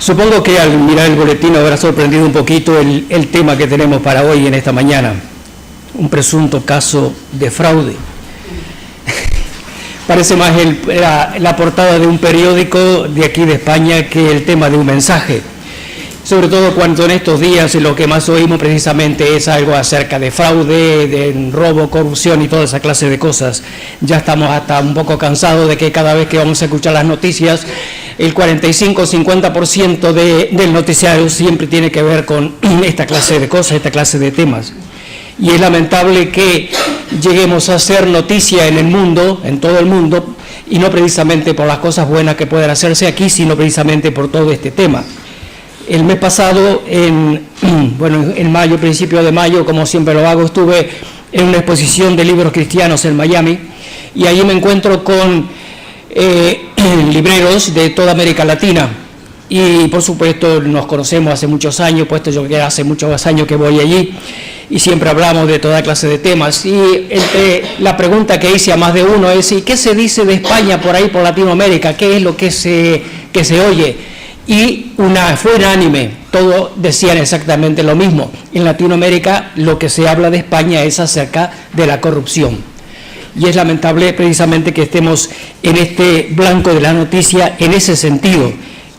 Supongo que al mirar el boletín habrá sorprendido un poquito el tema que tenemos para hoy en esta mañana, un presunto caso de fraude. Parece más la portada de un periódico de aquí de España que el tema de un mensaje, sobre todo cuando en estos días lo que más oímos precisamente es algo acerca de fraude, de robo, corrupción y toda esa clase de cosas. Ya estamos hasta un poco cansados de que cada vez que vamos a escuchar las noticias, el 45-50% del noticiario siempre tiene que ver con esta clase de cosas, esta clase de temas. Y es lamentable que lleguemos a hacer noticia en el mundo, en todo el mundo, y no precisamente por las cosas buenas que puedan hacerse aquí, sino precisamente por todo este tema. El mes pasado, en mayo, principio de mayo, como siempre lo hago, estuve en una exposición de libros cristianos en Miami, y allí me encuentro con libreros de toda América Latina. Y por supuesto nos conocemos hace muchos años, puesto yo que hace muchos años que voy allí, y siempre hablamos de toda clase de temas. Y la pregunta que hice a más de uno es: ¿y qué se dice de España por ahí, por Latinoamérica? ¿Qué es lo que se oye? Y fue unánime, todos decían exactamente lo mismo. En Latinoamérica lo que se habla de España es acerca de la corrupción. Y es lamentable precisamente que estemos en este blanco de la noticia en ese sentido.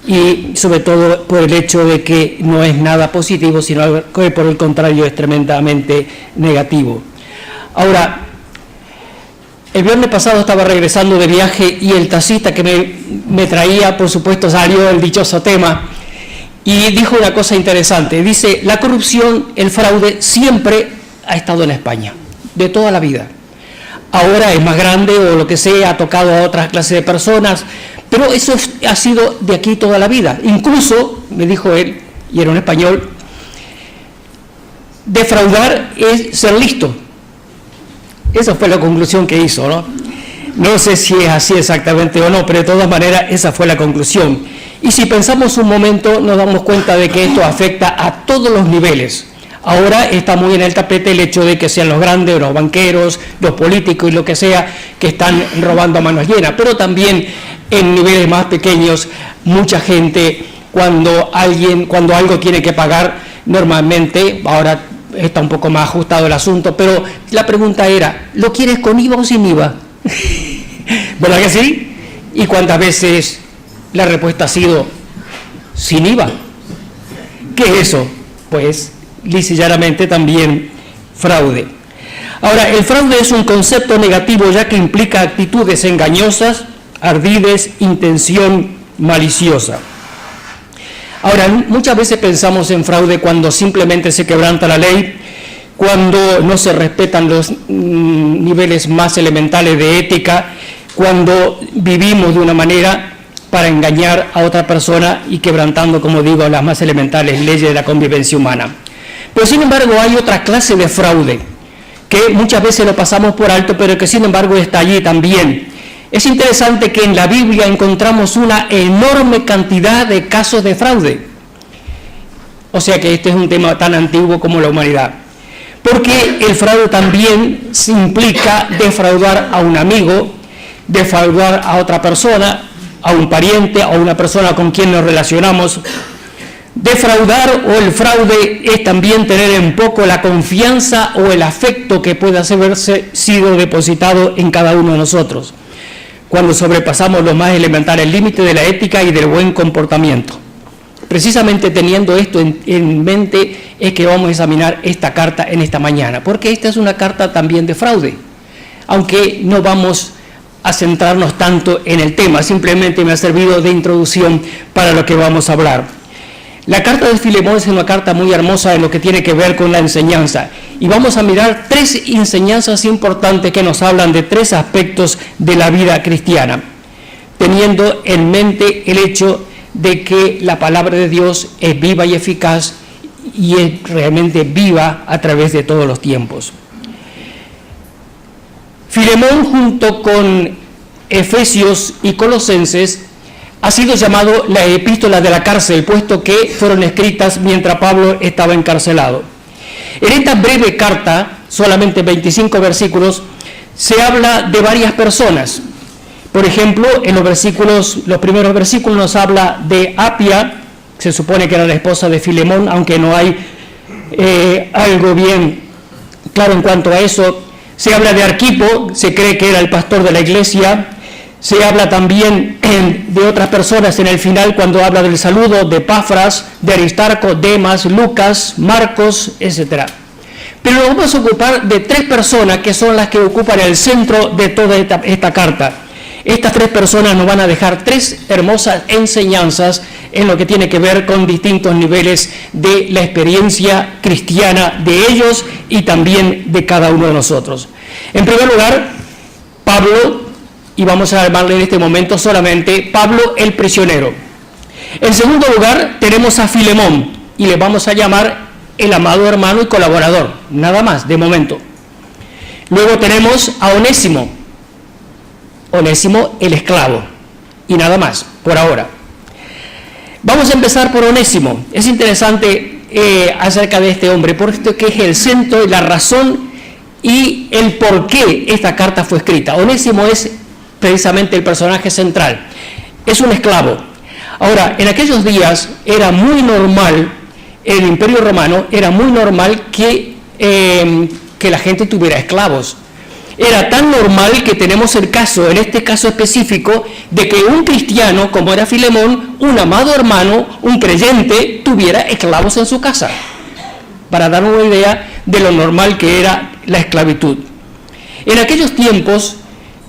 Y sobre todo por el hecho de que no es nada positivo, sino que por el contrario es tremendamente negativo. Ahora, el viernes pasado estaba regresando de viaje y el taxista que me traía, por supuesto, salió el dichoso tema y dijo una cosa interesante. Dice: la corrupción, el fraude, siempre ha estado en España, de toda la vida. Ahora es más grande o lo que sea, ha tocado a otras clases de personas, pero eso ha sido de aquí toda la vida. Incluso, me dijo él, y era un español, defraudar es ser listo. Esa fue la conclusión que hizo, ¿no? No sé si es así exactamente o no, pero de todas maneras esa fue la conclusión. Y si pensamos un momento, nos damos cuenta de que esto afecta a todos los niveles. Ahora está muy en el tapete el hecho de que sean los grandes, los banqueros, los políticos y lo que sea, que están robando a manos llenas, pero también en niveles más pequeños, mucha gente, cuando algo tiene que pagar, normalmente, ahora está un poco más ajustado el asunto, pero la pregunta era: ¿lo quieres con IVA o sin IVA? ¿Verdad que sí? ¿Y cuántas veces la respuesta ha sido sin IVA? ¿Qué es eso? Pues lisa y llanamente también fraude. Ahora, el fraude es un concepto negativo ya que implica actitudes engañosas, ardides, intención maliciosa. Ahora, muchas veces pensamos en fraude cuando simplemente se quebranta la ley, cuando no se respetan los niveles más elementales de ética, cuando vivimos de una manera para engañar a otra persona y quebrantando, como digo, las más elementales leyes de la convivencia humana. Pero sin embargo hay otra clase de fraude que muchas veces lo pasamos por alto, pero que sin embargo está allí también. Es interesante que en la Biblia encontramos una enorme cantidad de casos de fraude. O sea que este es un tema tan antiguo como la humanidad. Porque el fraude también implica defraudar a un amigo, defraudar a otra persona, a un pariente, a una persona con quien nos relacionamos. Defraudar o el fraude es también tener en poco la confianza o el afecto que puede haberse sido depositado en cada uno de nosotros, cuando sobrepasamos los más elementales límites de la ética y del buen comportamiento. Precisamente teniendo esto en mente es que vamos a examinar esta carta en esta mañana, porque esta es una carta también de fraude, aunque no vamos a centrarnos tanto en el tema, simplemente me ha servido de introducción para lo que vamos a hablar. La carta de Filemón es una carta muy hermosa en lo que tiene que ver con la enseñanza, y vamos a mirar 3 enseñanzas importantes que nos hablan de 3 aspectos de la vida cristiana, teniendo en mente el hecho de que la palabra de Dios es viva y eficaz y es realmente viva a través de todos los tiempos. Filemón, junto con Efesios y Colosenses, ha sido llamado la epístola de la cárcel, puesto que fueron escritas mientras Pablo estaba encarcelado. En esta breve carta, solamente 25 versículos, se habla de varias personas. Por ejemplo, en los primeros versículos nos habla de Apia, se supone que era la esposa de Filemón, aunque no hay algo bien claro en cuanto a eso. Se habla de Arquipo, se cree que era el pastor de la iglesia. Se habla también de otras personas en el final cuando habla del saludo, de Epafras, de Aristarco, Demas, Lucas, Marcos, etc. Pero nos vamos a ocupar de 3 personas que son las que ocupan el centro de toda esta carta. Estas 3 personas nos van a dejar 3 hermosas enseñanzas en lo que tiene que ver con distintos niveles de la experiencia cristiana de ellos y también de cada uno de nosotros. En primer lugar, Pablo, y vamos a llamarle en este momento solamente Pablo el prisionero. En segundo lugar, tenemos a Filemón, y le vamos a llamar el amado hermano y colaborador, nada más, de momento. Luego tenemos a Onésimo, Onésimo el esclavo, y nada más, por ahora. Vamos a empezar por Onésimo. Es interesante acerca de este hombre, porque es el centro y la razón y el por qué esta carta fue escrita. Onésimo es precisamente el personaje central. Es un esclavo. Ahora, en aquellos días era muy normal, en el Imperio Romano, era muy normal que la gente tuviera esclavos. Era tan normal que tenemos el caso, en este caso específico, de que un cristiano, como era Filemón, un amado hermano, un creyente, tuviera esclavos en su casa, para dar una idea de lo normal que era la esclavitud. En aquellos tiempos,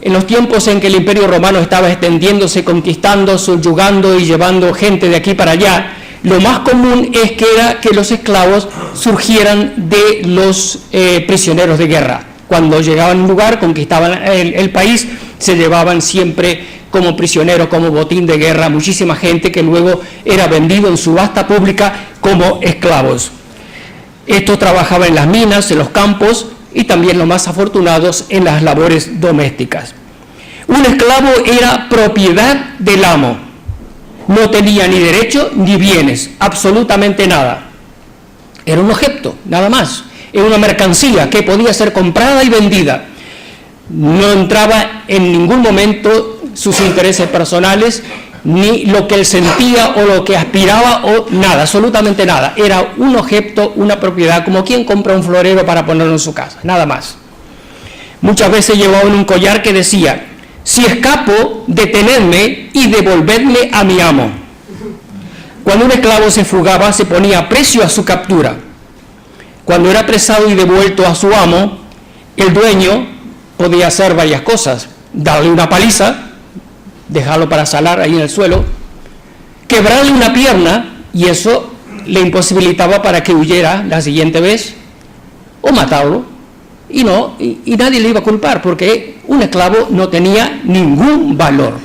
en los tiempos en que el Imperio Romano estaba extendiéndose, conquistando, subyugando y llevando gente de aquí para allá, lo más común es que los esclavos surgieran de los prisioneros de guerra. Cuando llegaban a un lugar, conquistaban el país, se llevaban siempre como prisioneros, como botín de guerra, muchísima gente que luego era vendido en subasta pública como esclavos. Estos trabajaban en las minas, en los campos y también los más afortunados en las labores domésticas. Un esclavo era propiedad del amo. No tenía ni derecho ni bienes, absolutamente nada. Era un objeto, nada más. Era una mercancía que podía ser comprada y vendida. No entraba en ningún momento sus intereses personales, ni lo que él sentía o lo que aspiraba o nada, absolutamente nada. Era un objeto, una propiedad, como quien compra un florero para ponerlo en su casa, nada más. Muchas veces llevaban un collar que decía: si escapo, detenedme y devolvedme a mi amo. Cuando un esclavo se fugaba, se ponía precio a su captura. Cuando era apresado y devuelto a su amo, el dueño podía hacer varias cosas: darle una paliza, dejarlo para salar ahí en el suelo, quebrarle una pierna, y eso le imposibilitaba para que huyera la siguiente vez, o matarlo, y nadie le iba a culpar, porque un esclavo no tenía ningún valor.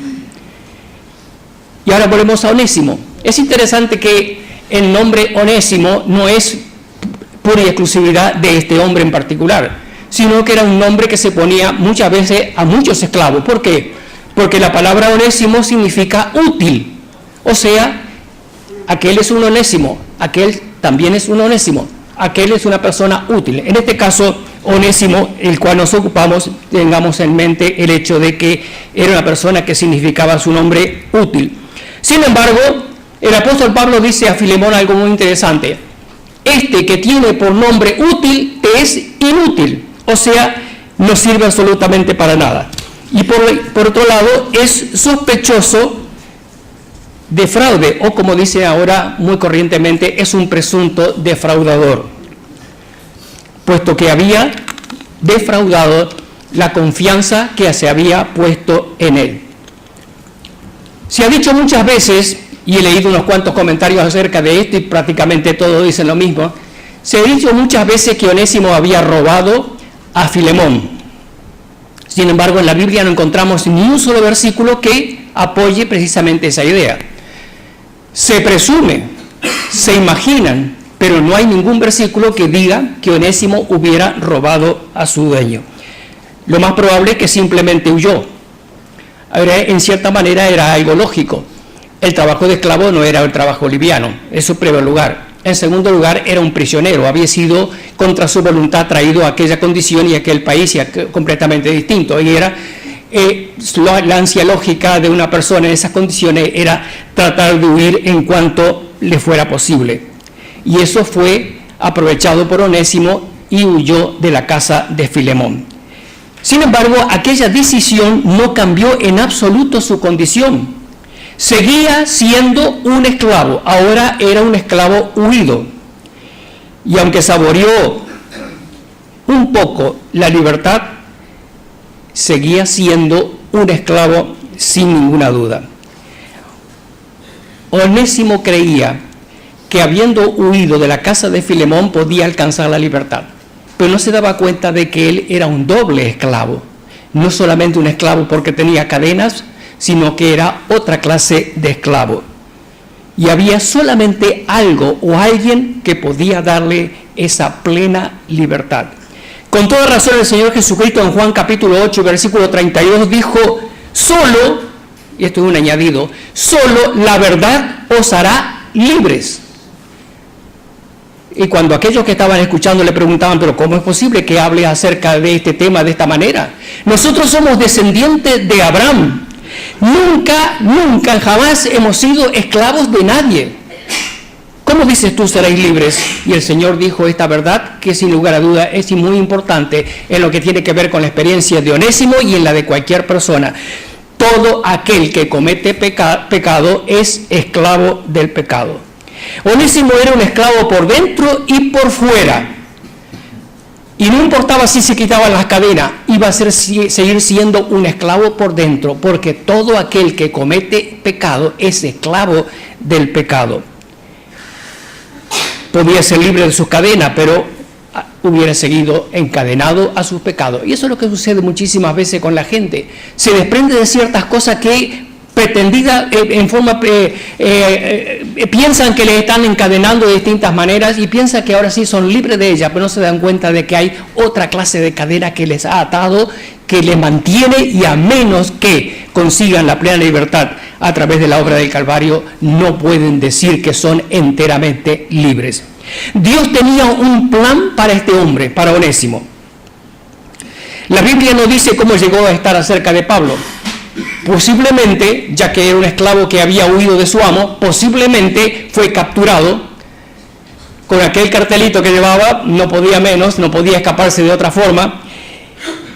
Y ahora volvemos a Onésimo. Es interesante que el nombre Onésimo no es pura y exclusividad de este hombre en particular, sino que era un nombre que se ponía muchas veces a muchos esclavos. ¿Por qué? Porque la palabra onésimo significa útil, o sea, aquel es un onésimo, aquel también es un onésimo, aquel es una persona útil. En este caso, Onésimo, el cual nos ocupamos, tengamos en mente el hecho de que era una persona que significaba su nombre útil. Sin embargo, el apóstol Pablo dice a Filemón algo muy interesante: este que tiene por nombre útil te es inútil, o sea, no sirve absolutamente para nada. Y por otro lado, es sospechoso de fraude, o como dice ahora muy corrientemente, es un presunto defraudador, puesto que había defraudado la confianza que se había puesto en él. Se ha dicho muchas veces, y he leído unos cuantos comentarios acerca de esto, y prácticamente todos dicen lo mismo, se ha dicho muchas veces que Onésimo había robado a Filemón. Sin embargo, en la Biblia no encontramos ni un solo versículo que apoye precisamente esa idea. Se presume, se imaginan, pero no hay ningún versículo que diga que Onésimo hubiera robado a su dueño. Lo más probable es que simplemente huyó. Ahora, en cierta manera era algo lógico. El trabajo de esclavo no era un trabajo liviano, eso en primer lugar. En segundo lugar, era un prisionero, había sido contra su voluntad traído a aquella condición y a aquel país completamente distinto. Y era la ansia lógica de una persona en esas condiciones era tratar de huir en cuanto le fuera posible. Y eso fue aprovechado por Onésimo y huyó de la casa de Filemón. Sin embargo, aquella decisión no cambió en absoluto su condición. Seguía siendo un esclavo, ahora era un esclavo huido. Y aunque saboreó un poco la libertad, seguía siendo un esclavo sin ninguna duda. Onésimo creía que habiendo huido de la casa de Filemón podía alcanzar la libertad, pero no se daba cuenta de que él era un doble esclavo, no solamente un esclavo porque tenía cadenas, sino que era otra clase de esclavo. Y había solamente algo o alguien que podía darle esa plena libertad. Con toda razón el Señor Jesucristo en Juan capítulo 8, versículo 32 dijo, solo, y esto es un añadido, solo la verdad os hará libres. Y cuando aquellos que estaban escuchando le preguntaban, pero ¿cómo es posible que hable acerca de este tema de esta manera? Nosotros somos descendientes de Abraham. Nunca, jamás hemos sido esclavos de nadie. ¿Cómo dices tú seréis libres? Y el Señor dijo esta verdad que sin lugar a duda es muy importante en lo que tiene que ver con la experiencia de Onésimo y en la de cualquier persona. Todo aquel que comete pecado es esclavo del pecado. Onésimo era un esclavo por dentro y por fuera. Y no importaba si se quitaban las cadenas, iba a seguir siendo un esclavo por dentro, porque todo aquel que comete pecado es esclavo del pecado. Podía ser libre de sus cadenas, pero hubiera seguido encadenado a sus pecados. Y eso es lo que sucede muchísimas veces con la gente. Se desprende de ciertas cosas que pretendida en forma piensan que le están encadenando de distintas maneras y piensan que ahora sí son libres de ellas, pero no se dan cuenta de que hay otra clase de cadena que les ha atado, que les mantiene, y a menos que consigan la plena libertad a través de la obra del Calvario, no pueden decir que son enteramente libres. Dios tenía un plan para este hombre, para Onésimo. La Biblia no dice cómo llegó a estar cerca de Pablo. Posiblemente, ya que era un esclavo que había huido de su amo, posiblemente fue capturado con aquel cartelito que llevaba, no podía menos, no podía escaparse de otra forma.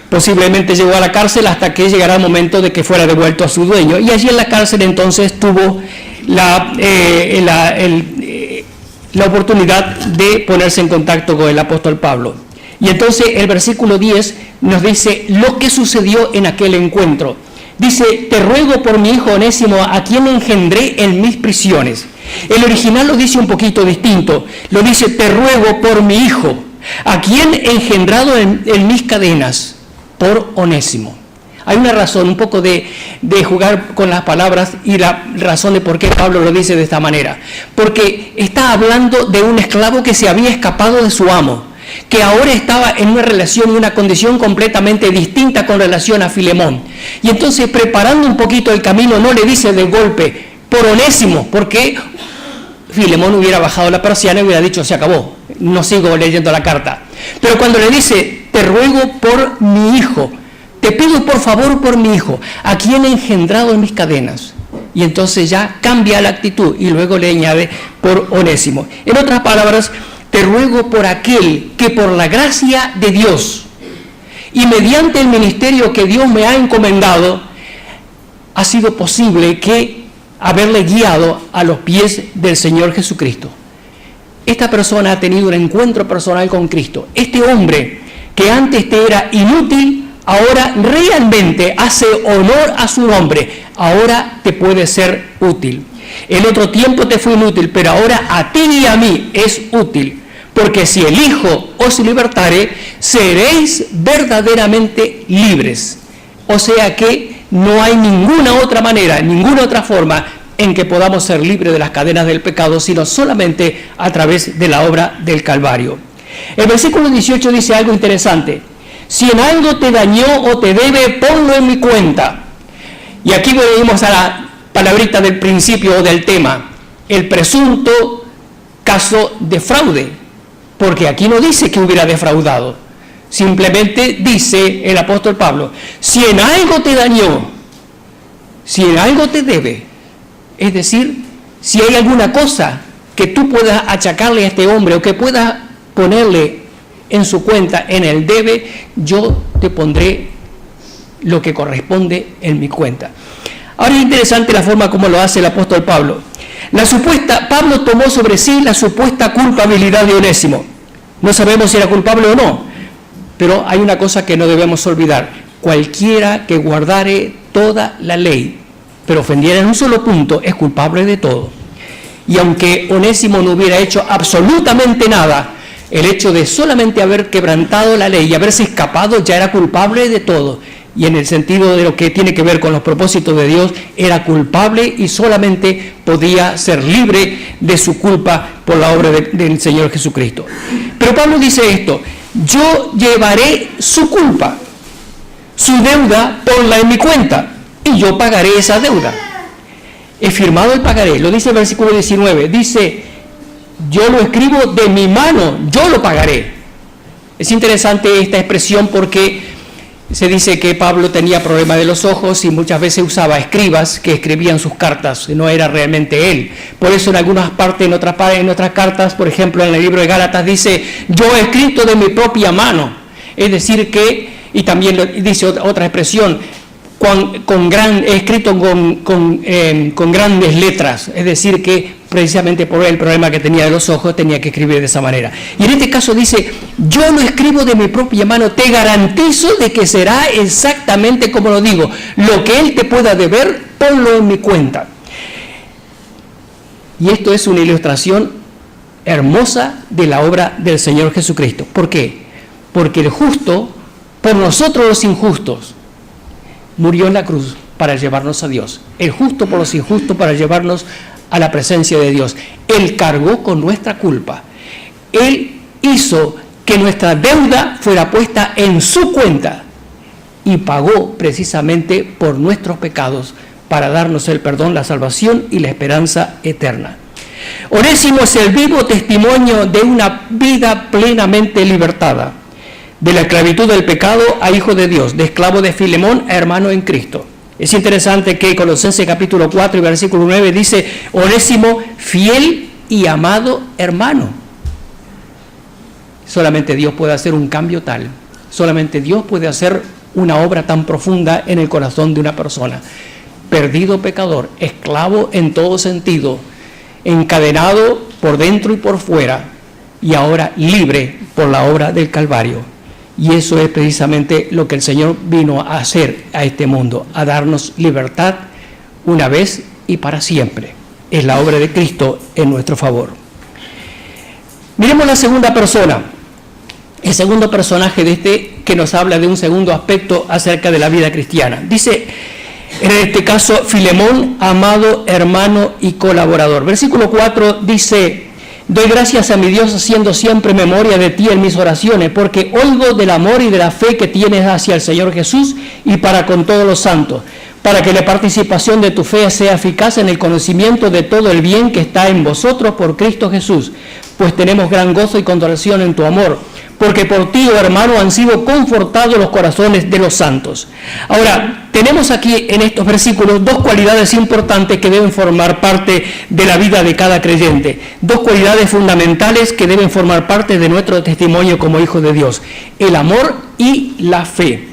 Posiblemente llegó a la cárcel hasta que llegara el momento de que fuera devuelto a su dueño. Y allí en la cárcel entonces tuvo la oportunidad de ponerse en contacto con el apóstol Pablo. Y entonces el versículo 10 nos dice lo que sucedió en aquel encuentro. Dice, te ruego por mi hijo Onésimo, a quien engendré en mis prisiones. El original lo dice un poquito distinto. Lo dice, te ruego por mi hijo, a quien he engendrado en mis cadenas, por Onésimo. Hay una razón, un poco de jugar con las palabras y la razón de por qué Pablo lo dice de esta manera. Porque está hablando de un esclavo que se había escapado de su amo, que ahora estaba en una relación y una condición completamente distinta con relación a Filemón. Y entonces, preparando un poquito el camino, no le dice de golpe, por Onésimo, porque Filemón hubiera bajado la persiana y hubiera dicho, se acabó, no sigo leyendo la carta. Pero cuando le dice, te ruego por mi hijo, te pido por favor por mi hijo, a quien he engendrado en mis cadenas. Y entonces ya cambia la actitud y luego le añade por Onésimo. En otras palabras, te ruego por aquel que por la gracia de Dios y mediante el ministerio que Dios me ha encomendado, ha sido posible que haberle guiado a los pies del Señor Jesucristo. Esta persona ha tenido un encuentro personal con Cristo. Este hombre que antes te era inútil, ahora realmente hace honor a su nombre. Ahora te puede ser útil. En otro tiempo te fue inútil, pero ahora a ti y a mí es útil. Porque si el Hijo os libertare, seréis verdaderamente libres. O sea que no hay ninguna otra manera, ninguna otra forma en que podamos ser libres de las cadenas del pecado, sino solamente a través de la obra del Calvario. El versículo 18 dice algo interesante. Si en algo te dañó o te debe, ponlo en mi cuenta. Y aquí venimos a la palabrita del principio o del tema, el presunto caso de fraude. Porque aquí no dice que hubiera defraudado. Simplemente dice el apóstol Pablo, si en algo te dañó, si en algo te debe, es decir, si hay alguna cosa que tú puedas achacarle a este hombre o que puedas ponerle en su cuenta, en el debe, yo te pondré lo que corresponde en mi cuenta. Ahora es interesante la forma como lo hace el apóstol Pablo. Pablo tomó sobre sí la supuesta culpabilidad de Onésimo. No sabemos si era culpable o no, pero hay una cosa que no debemos olvidar. Cualquiera que guardare toda la ley, pero ofendiera en un solo punto, es culpable de todo. Y aunque Onésimo no hubiera hecho absolutamente nada, el hecho de solamente haber quebrantado la ley y haberse escapado ya era culpable de todo. Y en el sentido de lo que tiene que ver con los propósitos de Dios, era culpable y solamente podía ser libre de su culpa por la obra del Señor Jesucristo. Pero Pablo dice esto: yo llevaré su culpa, su deuda, ponla en mi cuenta, y yo pagaré esa deuda. He firmado el pagaré, lo dice el versículo 19, dice, yo lo escribo de mi mano, yo lo pagaré. Es interesante esta expresión porque se dice que Pablo tenía problema de los ojos y muchas veces usaba escribas que escribían sus cartas, no era realmente él. Por eso en algunas partes, en otras cartas, por ejemplo en el libro de Gálatas dice, yo he escrito de mi propia mano. Es decir que, y también dice otra expresión, escrito con grandes letras, es decir que precisamente por el problema que tenía de los ojos tenía que escribir de esa manera. Y en este caso dice, yo lo escribo de mi propia mano, te garantizo de que será exactamente como lo digo, lo que él te pueda deber, ponlo en mi cuenta. Y esto es una ilustración hermosa de la obra del Señor Jesucristo. ¿Por qué? Porque el justo, por nosotros los injustos, murió en la cruz para llevarnos a Dios. El justo por los injustos para llevarnos a la presencia de Dios. Él cargó con nuestra culpa. Él hizo que nuestra deuda fuera puesta en su cuenta y pagó precisamente por nuestros pecados para darnos el perdón, la salvación y la esperanza eterna. Onésimo es el vivo testimonio de una vida plenamente libertada, de la esclavitud del pecado a hijo de Dios, de esclavo de Filemón a hermano en Cristo. Es interesante que Colosenses capítulo 4 y versículo 9 dice, Onésimo, fiel y amado hermano. Solamente Dios puede hacer un cambio tal, solamente Dios puede hacer una obra tan profunda en el corazón de una persona. Perdido pecador, esclavo en todo sentido, encadenado por dentro y por fuera, y ahora libre por la obra del Calvario. Y eso es precisamente lo que el Señor vino a hacer a este mundo, a darnos libertad una vez y para siempre. Es la obra de Cristo en nuestro favor. Miremos la segunda persona, el segundo personaje de este que nos habla de un segundo aspecto acerca de la vida cristiana. Dice, en este caso, Filemón, amado hermano y colaborador. Versículo 4 dice, doy gracias a mi Dios haciendo siempre memoria de ti en mis oraciones, porque oigo del amor y de la fe que tienes hacia el Señor Jesús y para con todos los santos, para que la participación de tu fe sea eficaz en el conocimiento de todo el bien que está en vosotros por Cristo Jesús, pues tenemos gran gozo y consolación en tu amor, porque por ti, oh hermano, han sido confortados los corazones de los santos. Ahora, tenemos aquí en estos versículos dos cualidades importantes que deben formar parte de la vida de cada creyente. Dos cualidades fundamentales que deben formar parte de nuestro testimonio como hijos de Dios. El amor y la fe.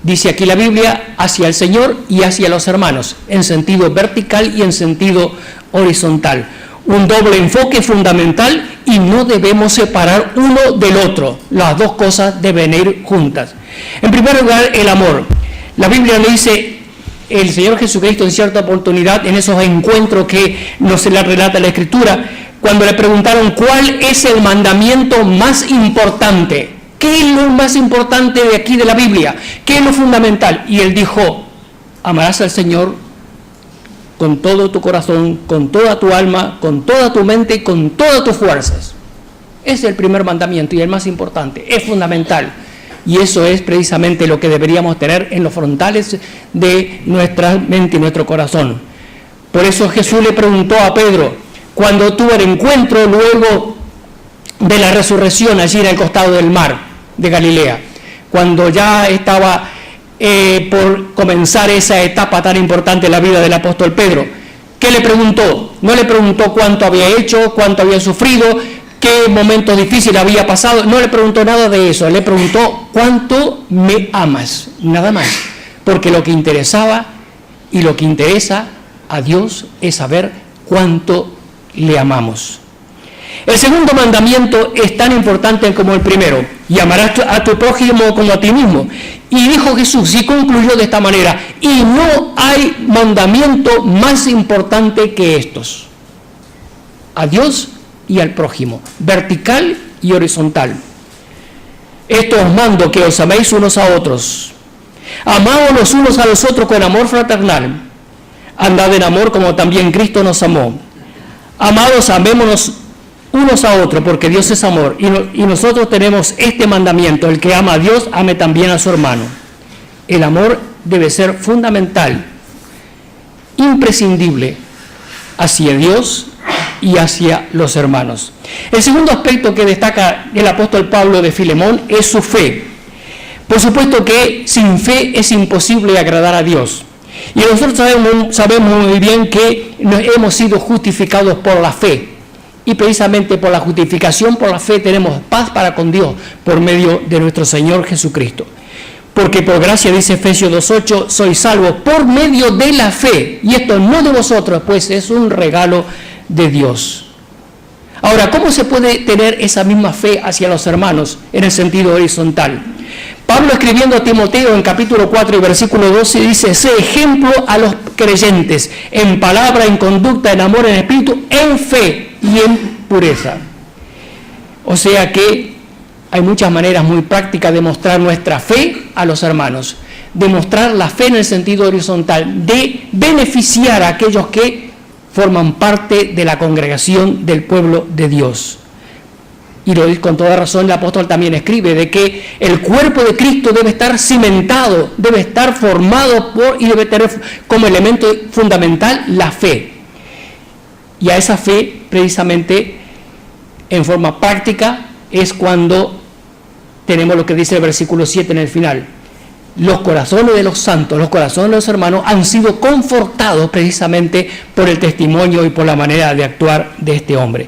Dice aquí la Biblia, hacia el Señor y hacia los hermanos, en sentido vertical y en sentido horizontal. Un doble enfoque fundamental y no debemos separar uno del otro. Las dos cosas deben ir juntas. En primer lugar, el amor. La Biblia le dice, el Señor Jesucristo en cierta oportunidad, en esos encuentros que nos le relata la Escritura, cuando le preguntaron cuál es el mandamiento más importante, ¿qué es lo más importante de aquí de la Biblia? ¿Qué es lo fundamental? Y él dijo, amarás al Señor con todo tu corazón, con toda tu alma, con toda tu mente y con todas tus fuerzas. Es el primer mandamiento y el más importante, es fundamental. Y eso es precisamente lo que deberíamos tener en los frontales de nuestra mente y nuestro corazón. Por eso Jesús le preguntó a Pedro, cuando tuvo el encuentro luego de la resurrección allí en el costado del mar de Galilea, cuando ya estaba por comenzar esa etapa tan importante en la vida del apóstol Pedro, ¿Qué le preguntó? No le preguntó cuánto había hecho, cuánto había sufrido, qué momentos difíciles había pasado. No le preguntó nada de eso. Le preguntó cuánto me amas. Nada más. Porque lo que interesaba y lo que interesa a Dios es saber cuánto le amamos. El segundo mandamiento es tan importante como el primero: y amarás a tu prójimo como a ti mismo. Y dijo Jesús, y concluyó de esta manera: y no hay mandamiento más importante que estos: a Dios y al prójimo, vertical y horizontal. Esto os mando, que os améis unos a otros. Amaos los unos a los otros con amor fraternal. Andad en amor como también Cristo nos amó. Amados, amémonos unos a otros, porque Dios es amor. Y nosotros tenemos este mandamiento: el que ama a Dios, ame también a su hermano. El amor debe ser fundamental, imprescindible, hacia Dios y hacia los hermanos. El segundo aspecto que destaca el apóstol Pablo de Filemón es su fe. Por supuesto que sin fe es imposible agradar a Dios. Y nosotros sabemos muy bien que hemos sido justificados por la fe. Y precisamente por la justificación, por la fe, tenemos paz para con Dios por medio de nuestro Señor Jesucristo. Porque por gracia, dice Efesios 2:8, sois salvos por medio de la fe. Y esto no de vosotros, pues es un regalo de Dios. Ahora, ¿cómo se puede tener esa misma fe hacia los hermanos en el sentido horizontal? Pablo, escribiendo a Timoteo en capítulo 4 y versículo 12, dice: sé ejemplo a los creyentes en palabra, en conducta, en amor, en espíritu, en fe y en pureza. O sea que hay muchas maneras muy prácticas de mostrar nuestra fe a los hermanos, de mostrar la fe en el sentido horizontal, de beneficiar a aquellos que forman parte de la congregación del pueblo de Dios. Y lo dice con toda razón, el apóstol también escribe de que el cuerpo de Cristo debe estar cimentado, debe estar formado y debe tener como elemento fundamental la fe. Y a esa fe, precisamente, en forma práctica, es cuando tenemos lo que dice el versículo 7 en el final: los corazones de los santos, los corazones de los hermanos han sido confortados precisamente por el testimonio y por la manera de actuar de este hombre.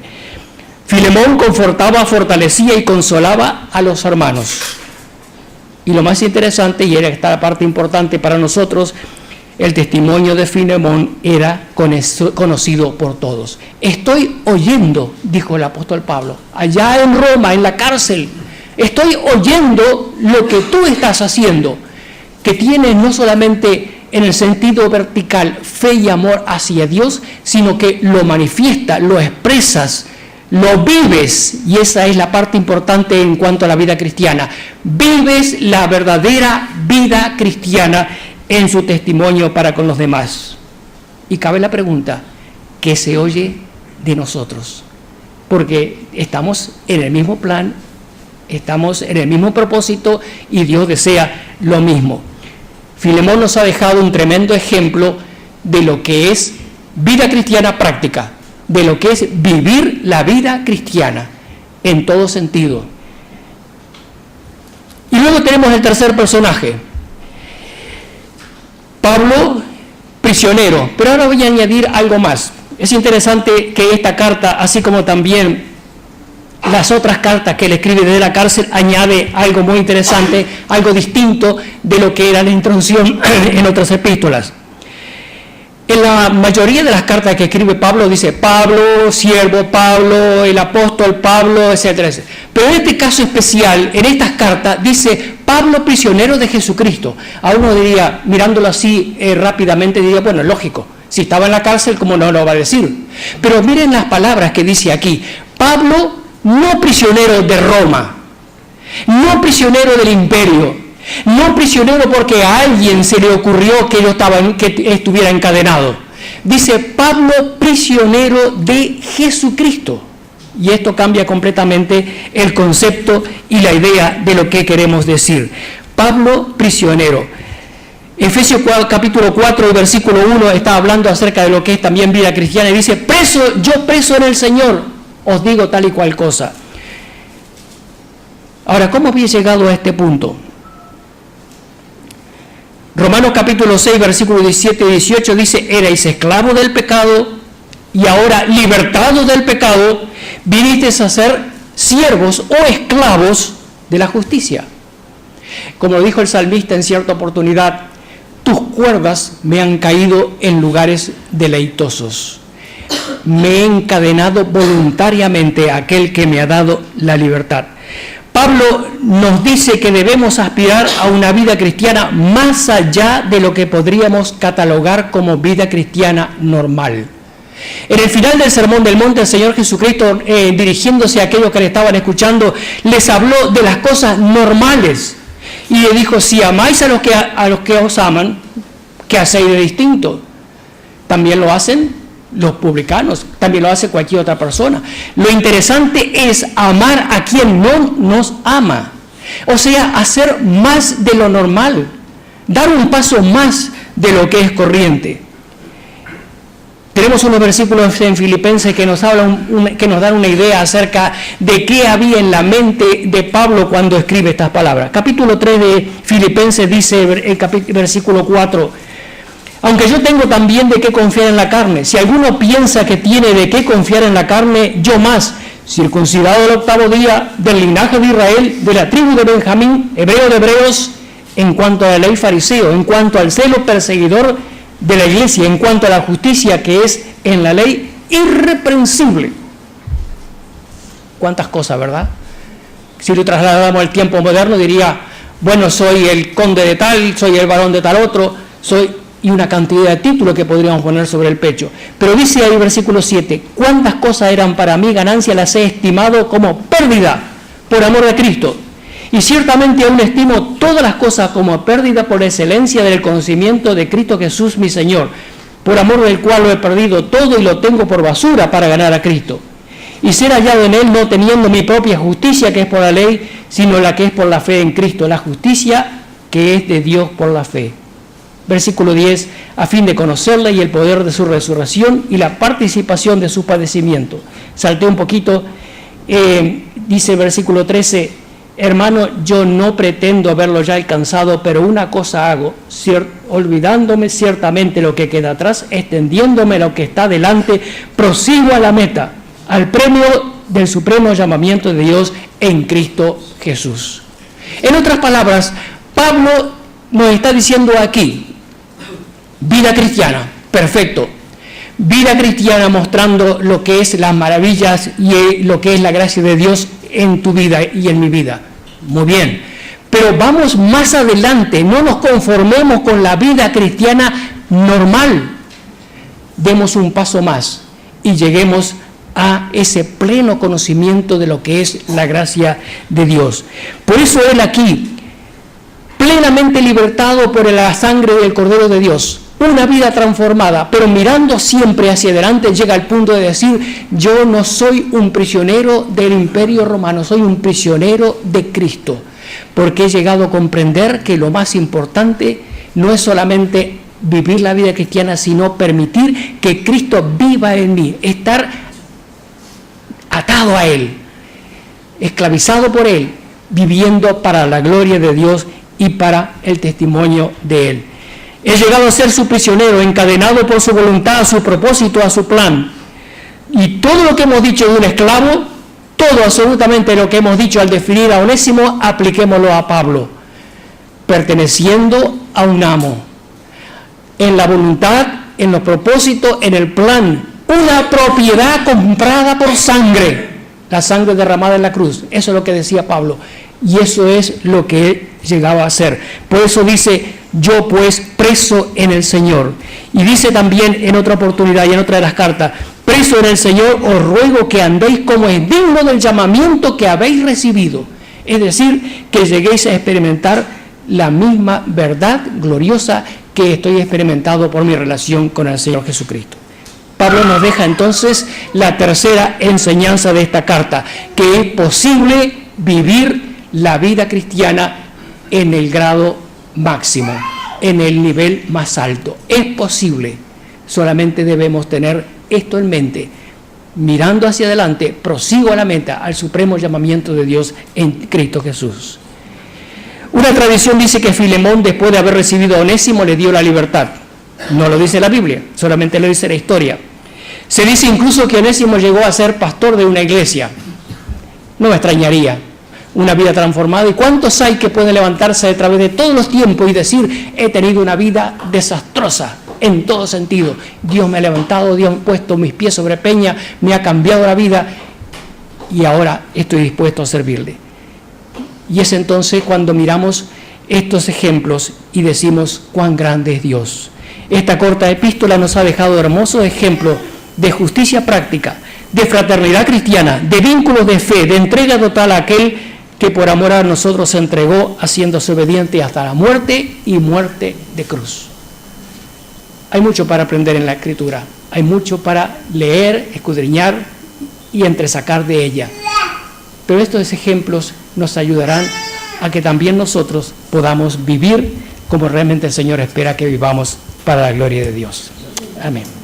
Filemón confortaba, fortalecía y consolaba a los hermanos. Y lo más interesante, y era esta parte importante para nosotros, el testimonio de Filemón era conocido por todos. Estoy oyendo, dijo el apóstol Pablo, allá en Roma, en la cárcel, estoy oyendo lo que tú estás haciendo, que tienes no solamente en el sentido vertical fe y amor hacia Dios, sino que lo manifiestas, lo expresas, lo vives, y esa es la parte importante en cuanto a la vida cristiana. Vives la verdadera vida cristiana en su testimonio para con los demás. Y cabe la pregunta: ¿qué se oye de nosotros? Porque estamos en el mismo plan, estamos en el mismo propósito y Dios desea lo mismo. Filemón nos ha dejado un tremendo ejemplo de lo que es vida cristiana práctica, de lo que es vivir la vida cristiana en todo sentido. Y luego tenemos el tercer personaje, Pablo, prisionero. Pero ahora voy a añadir algo más. Es interesante que esta carta, así como también las otras cartas que él escribe desde la cárcel, añade algo muy interesante, algo distinto de lo que era la introducción en otras epístolas. En la mayoría de las cartas que escribe Pablo dice Pablo, siervo Pablo, el apóstol Pablo, etcétera, etcétera. Pero en este caso especial, en estas cartas, dice Pablo, prisionero de Jesucristo. A uno diría, mirándolo así rápidamente, diría, bueno, es lógico. Si estaba en la cárcel, ¿cómo no lo va a decir? Pero miren las palabras que dice aquí. Pablo, no prisionero de Roma, no prisionero del imperio, no prisionero porque a alguien se le ocurrió que estuviera encadenado. Dice Pablo, prisionero de Jesucristo. Y esto cambia completamente el concepto y la idea de lo que queremos decir. Pablo, prisionero. Efesios capítulo 4, versículo 1 está hablando acerca de lo que es también vida cristiana y dice: yo preso en el Señor, os digo tal y cual cosa. Ahora, ¿cómo había llegado a este punto? Romanos capítulo 6, versículos 17 y 18 dice, erais esclavos del pecado y ahora libertados del pecado, vinisteis a ser siervos o esclavos de la justicia. Como dijo el salmista en cierta oportunidad, tus cuerdas me han caído en lugares deleitosos. Me he encadenado voluntariamente a aquel que me ha dado la libertad. Pablo nos dice que debemos aspirar a una vida cristiana más allá de lo que podríamos catalogar como vida cristiana normal. En el final del Sermón del Monte, el Señor Jesucristo, dirigiéndose a aquellos que le estaban escuchando, les habló de las cosas normales. Y le dijo, si amáis a los que os aman, ¿qué hacéis de distinto? También lo hacen los publicanos, también lo hace cualquier otra persona. Lo interesante es amar a quien no nos ama. O sea, hacer más de lo normal, dar un paso más de lo que es corriente. Tenemos unos versículos en Filipenses que nos hablan, que nos dan una idea acerca de qué había en la mente de Pablo cuando escribe estas palabras. Capítulo 3 de Filipenses dice el versículo 4, aunque yo tengo también de qué confiar en la carne. Si alguno piensa que tiene de qué confiar en la carne, yo más, circuncidado el 8º día, del linaje de Israel, de la tribu de Benjamín, hebreo de hebreos, en cuanto a la ley fariseo, en cuanto al celo perseguidor de la iglesia, en cuanto a la justicia que es en la ley, irreprensible. ¿Cuántas cosas, verdad? Si lo trasladamos al tiempo moderno, diría, bueno, soy el conde de tal, soy el varón de tal otro, y una cantidad de títulos que podríamos poner sobre el pecho. Pero dice ahí el versículo 7, cuántas cosas eran para mí ganancia, las he estimado como pérdida por amor de Cristo. Y ciertamente aún estimo todas las cosas como pérdida por la excelencia del conocimiento de Cristo Jesús mi Señor, por amor del cual lo he perdido todo y lo tengo por basura para ganar a Cristo. Y ser hallado en Él no teniendo mi propia justicia que es por la ley, sino la que es por la fe en Cristo, la justicia que es de Dios por la fe. Versículo 10, a fin de conocerle y el poder de su resurrección y la participación de su padecimiento. Salté un poquito, dice el versículo 13, hermano, yo no pretendo haberlo ya alcanzado, pero una cosa hago, olvidándome ciertamente lo que queda atrás, extendiéndome lo que está delante, prosigo a la meta, al premio del supremo llamamiento de Dios en Cristo Jesús. En otras palabras, Pablo nos está diciendo aquí, vida cristiana, perfecto. Vida cristiana mostrando lo que es las maravillas y lo que es la gracia de Dios en tu vida y en mi vida. Muy bien. Pero vamos más adelante, no nos conformemos con la vida cristiana normal. Demos un paso más y lleguemos a ese pleno conocimiento de lo que es la gracia de Dios. Por eso él aquí, plenamente libertado por la sangre del Cordero de Dios, una vida transformada, pero mirando siempre hacia adelante, llega al punto de decir, yo no soy un prisionero del Imperio Romano, soy un prisionero de Cristo, porque he llegado a comprender que lo más importante no es solamente vivir la vida cristiana, sino permitir que Cristo viva en mí, estar atado a Él, esclavizado por Él, viviendo para la gloria de Dios y para el testimonio de Él. He llegado a ser su prisionero, encadenado por su voluntad, a su propósito, a su plan. Y todo lo que hemos dicho de un esclavo, todo absolutamente lo que hemos dicho al definir a Onésimo, apliquémoslo a Pablo. Perteneciendo a un amo. En la voluntad, en los propósitos, en el plan. Una propiedad comprada por sangre. La sangre derramada en la cruz. Eso es lo que decía Pablo. Y eso es lo que él llegaba a hacer. Por eso dice, yo pues preso en el Señor. Y dice también en otra oportunidad y en otra de las cartas, preso en el Señor, os ruego que andéis como es digno del llamamiento que habéis recibido. Es decir, que lleguéis a experimentar la misma verdad gloriosa que estoy experimentando por mi relación con el Señor Jesucristo. Pablo nos deja entonces la tercera enseñanza de esta carta, que es posible vivir la vida cristiana en el grado máximo, en el nivel más alto. Es posible, solamente debemos tener esto en mente. Mirando hacia adelante, prosigo a la meta, al supremo llamamiento de Dios en Cristo Jesús. Una tradición dice que Filemón, después de haber recibido a Onésimo, le dio la libertad. No lo dice la Biblia, solamente lo dice la historia. Se dice incluso que Onésimo llegó a ser pastor de una iglesia. No me extrañaría. Una vida transformada. ¿Y cuántos hay que pueden levantarse a través de todos los tiempos y decir, he tenido una vida desastrosa en todo sentido? Dios me ha levantado, Dios me ha puesto mis pies sobre peña, me ha cambiado la vida y ahora estoy dispuesto a servirle. Y es entonces cuando miramos estos ejemplos y decimos, cuán grande es Dios. Esta corta epístola nos ha dejado hermosos ejemplos de justicia práctica, de fraternidad cristiana, de vínculos de fe, de entrega total a aquel que por amor a nosotros se entregó, haciéndose obediente hasta la muerte y muerte de cruz. Hay mucho para aprender en la Escritura, hay mucho para leer, escudriñar y entresacar de ella. Pero estos ejemplos nos ayudarán a que también nosotros podamos vivir como realmente el Señor espera que vivamos para la gloria de Dios. Amén.